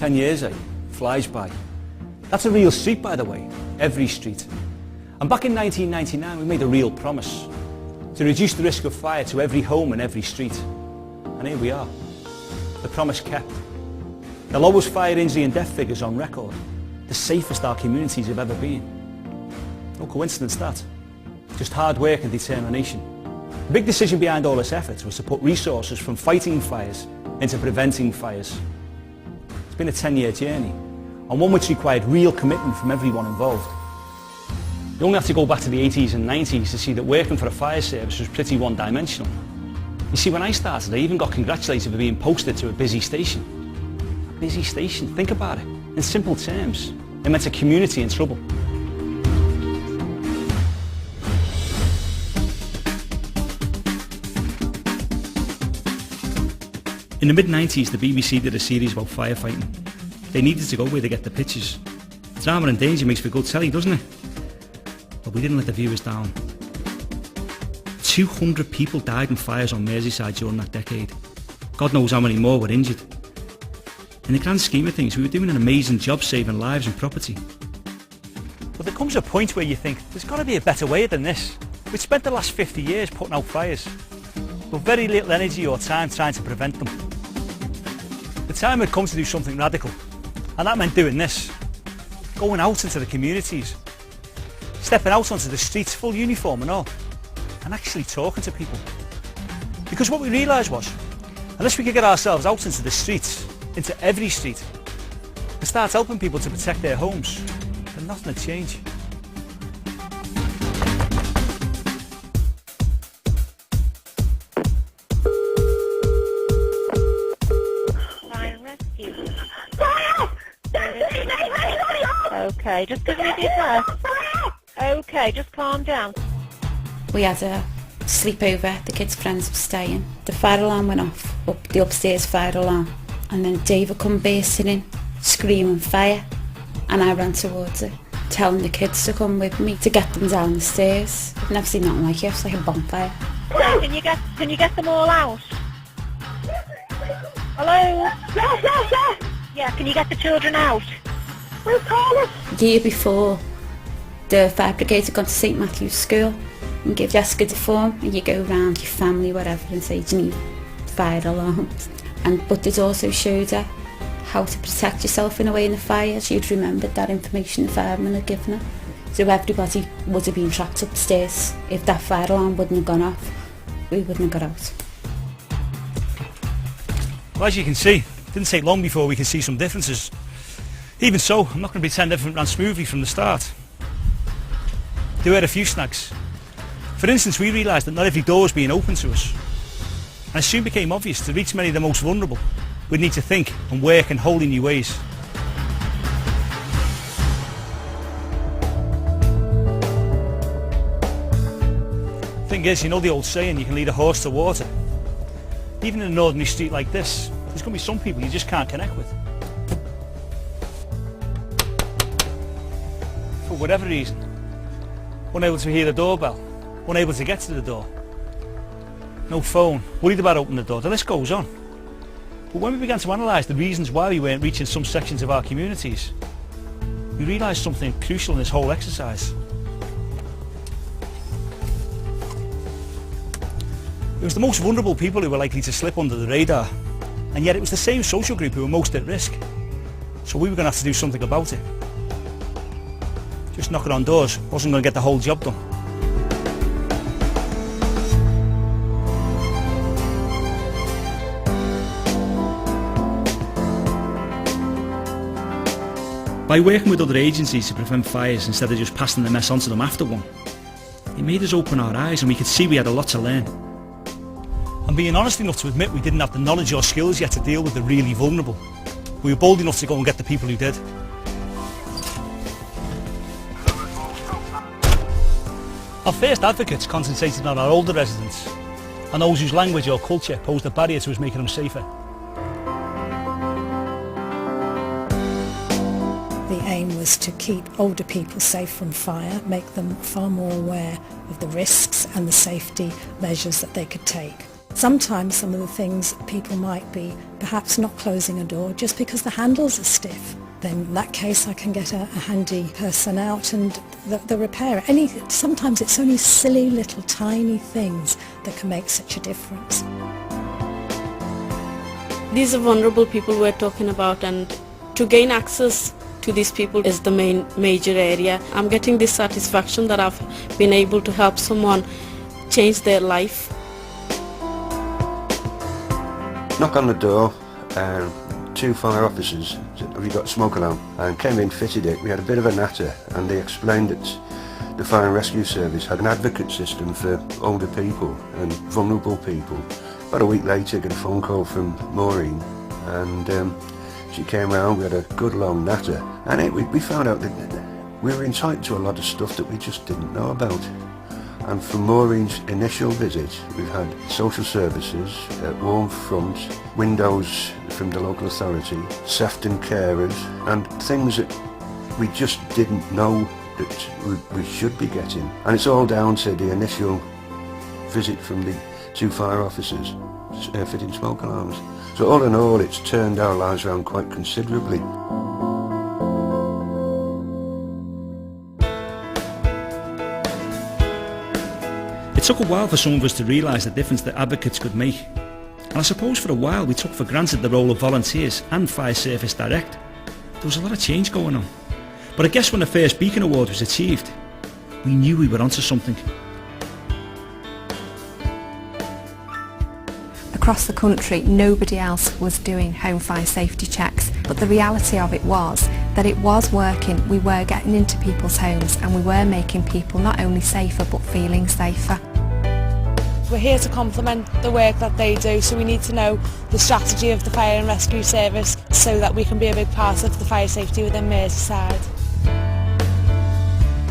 10 years, flies by. That's a real street, by the way, every street. And back in 1999 we made a real promise to reduce the risk of fire to every home and every street. And here we are. The promise kept. The lowest fire injury and death figures on record. The safest our communities have ever been. No coincidence that. Just hard work and determination. The big decision behind all this effort was to put resources from fighting fires into preventing fires. It's been a 10-year journey, and one which required real commitment from everyone involved. You only have to go back to the 80s and 90s to see that working for a fire service was pretty one-dimensional. You see, when I started, I even got congratulated for being posted to a busy station. A busy station, think about it. In simple terms, it meant a community in trouble. In the mid-90s, the BBC did a series about firefighting. They needed to go where they get the pictures. Drama and danger makes for good telly, doesn't it? But we didn't let the viewers down. 200 people died in fires on Merseyside during that decade. God knows how many more were injured. In the grand scheme of things, we were doing an amazing job saving lives and property. But there comes a point where you think, there's got to be a better way than this. We've spent the last 50 years putting out fires, with very little energy or time trying to prevent them. The time had come to do something radical, and that meant doing this. Going out into the communities, stepping out onto the streets, full uniform and all, and actually talking to people. Because what we realised was, unless we could get ourselves out into the streets, into every street, and start helping people to protect their homes, then nothing would change. Okay, just give me the address. Okay, just calm down. We had a sleepover, the kids' friends were staying. The fire alarm went off, up the upstairs fire alarm, and then David come bursting in, screaming fire, and I ran towards it, telling the kids to come with me to get them down the stairs. I've never seen nothing like it, it's like a bonfire. So can you get them all out? Hello? Yes. Yeah, can you get the children out? The year before, the fire brigade had gone to St Matthew's School and give Jessica the form, and you go round your family, whatever, and say, do you need fire alarms? But it also showed her how to protect yourself in a way in the fire. She'd remembered that information the fireman had given her. So everybody would have been trapped upstairs. If that fire alarm wouldn't have gone off, we wouldn't have got out. Well, as you can see, it didn't take long before we could see some differences. Even so, I'm not going to pretend everything ran smoothly from the start. There were a few snags. For instance, we realised that not every door was being opened to us. And it soon became obvious to reach many of the most vulnerable, we'd need to think and work in wholly new ways. Thing is, you know the old saying, you can lead a horse to water. Even in an ordinary street like this, there's going to be some people you just can't connect with. For whatever reason, unable to hear the doorbell, unable to get to the door, no phone, worried about opening the door, the list goes on. But when we began to analyse the reasons why we weren't reaching some sections of our communities, we realised something crucial in this whole exercise. It was the most vulnerable people who were likely to slip under the radar, and yet it was the same social group who were most at risk. So we were going to have to do something about it. Just knocking on doors wasn't going to get the whole job done. By working with other agencies to prevent fires instead of just passing the mess on to them after one, it made us open our eyes and we could see we had a lot to learn. And being honest enough to admit we didn't have the knowledge or skills yet to deal with the really vulnerable, we were bold enough to go and get the people who did. Our first advocates concentrated on our older residents and those whose language or culture posed a barrier to us making them safer. The aim was to keep older people safe from fire, make them far more aware of the risks and the safety measures that they could take. Sometimes some of the things people might be perhaps not closing a door just because the handles are stiff. Then in that case I can get a handy person out and the repairer. Sometimes it's only silly little tiny things that can make such a difference. These are vulnerable people we're talking about, and to gain access to these people is the major area. I'm getting this satisfaction that I've been able to help someone change their life. Knock on the door, 2 fire officers, have you got a smoke alarm? And came in, fitted it. We had a bit of a natter, and they explained that the fire and rescue service had an advocate system for older people and vulnerable people. About a week later, I got a phone call from Maureen, and she came round. We had a good long natter, and we found out that we were entitled to a lot of stuff that we just didn't know about. And from Maureen's initial visit, we've had social services, warm front, windows from the local authority, Sefton carers, and things that we just didn't know that we should be getting. And it's all down to the initial visit from the 2 fire officers fitting smoke alarms. So all in all, it's turned our lives around quite considerably. It took a while for some of us to realise the difference that advocates could make. And I suppose for a while we took for granted the role of volunteers and Fire Service Direct. There was a lot of change going on. But I guess when the first Beacon Award was achieved, we knew we were onto something. Across the country, nobody else was doing home fire safety checks, but the reality of it was that it was working. We were getting into people's homes and we were making people not only safer but feeling safer. We're here to complement the work that they do, so we need to know the strategy of the fire and rescue service so that we can be a big part of the fire safety within Merseyside.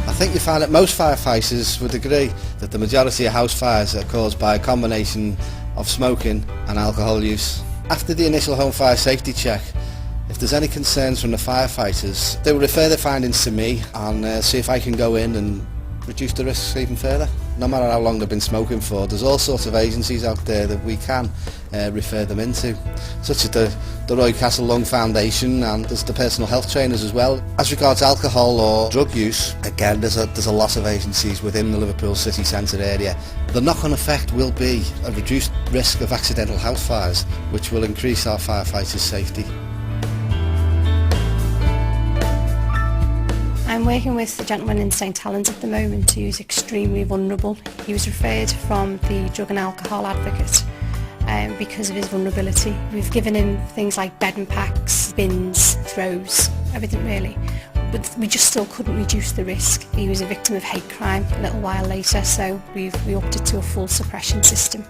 I think you find that most firefighters would agree that the majority of house fires are caused by a combination of smoking and alcohol use. After the initial home fire safety check, if there's any concerns from the firefighters, they will refer their findings to me and see if I can go in and reduce the risks even further. No matter how long they've been smoking for, there's all sorts of agencies out there that we can refer them into, such as the Roy Castle Lung Foundation, and there's the personal health trainers as well. As regards alcohol or drug use, again there's a lot of agencies within the Liverpool city centre area. The knock-on effect will be a reduced risk of accidental house fires, which will increase our firefighters' safety. I'm working with a gentleman in St Helens at the moment who's extremely vulnerable. He was referred from the drug and alcohol advocate because of his vulnerability. We've given him things like bed and packs, bins, throws, everything really. But we just still couldn't reduce the risk. He was a victim of hate crime a little while later, so we upped it to a full suppression system.